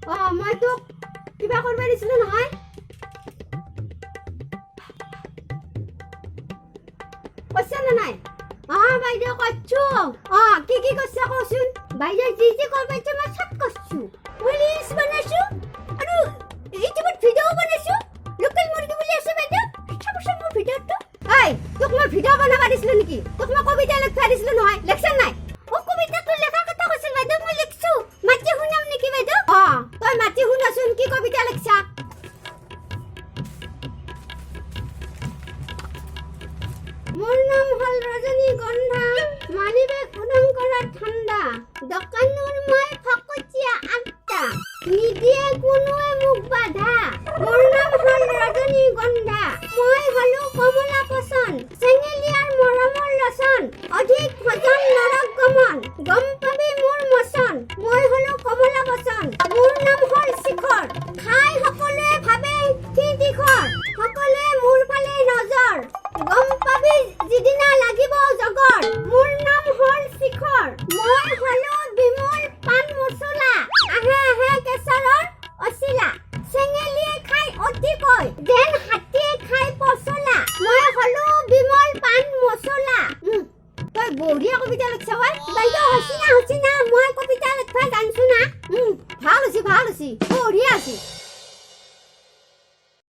মই তোক কিবা কৰিব দিছিলো নহয়। কৈছা নে নাই? বাইদেউ কৈছো। কি কৈছা কচোন? বাইদেউ যি কৰিব পাৰিছে মই চব কৈছো। মই ৰিলছ বনাইছো আৰু ইউটিউবত ভিডিঅ' বনাইছো। লোকেল মুৰ্গী বুলি আছে বাইদেউ, চাবচোন মোৰ ভিডিঅ'টো। তোক মই ভিডিঅ' বনাব দিছিলো নেকি? তোক মই কবিতা লিখিব দিছিলো নহয়, লেখছা নাই? কবিতাটো লেখাৰ কথা কৈছিল বাইদেউ, মই লিখছো। মাতি শুনাম নেকি বাইদেউ? তই মাতি শুনাচোন, কি কবিতা লিখছা? মোৰ নাম হ'ল ৰজনীগন্ধা, মানিবেগ উদং কৰা ঠাণ্ডা, দোকানৰ মই ফকতীয়া আড্ডা, নিদিয়ে কোনোৱে মোক বাধা। মোৰ নাম হ'ল ৰজনীগন্ধা, মই হলো কমলা পচন, চেঙেলীয়াৰ মৰমৰ লচন, অধিক ভজন নৰক গমন, গম পাবি মোৰ মচন, মই হলো কমলা পচন। মোৰ নাম হ'ল শিখৰ, খাই সকলোৱে ভাবে তীখৰ, সকলোৱে মোৰ ফালে নজৰ, গম পাবি যিদিনা লাগিব জগৰ। মোৰ নাম হ'ল শিখৰ, মই হলো বিমল পান মছলা, আহে কেশৰৰ অচিলা, চেঙেলীয়ে খাই অতিকৈ যেন হাতীয়ে খাই পচলা, মই হলো বিমল পান মছলা। তই বঢ়িয়া কবিতা লিখছা হয় বাইদেউ। হচি না মই কবিতা লিখবা জানছো না। ভাল হৈছে বঢ়িয়া আছে।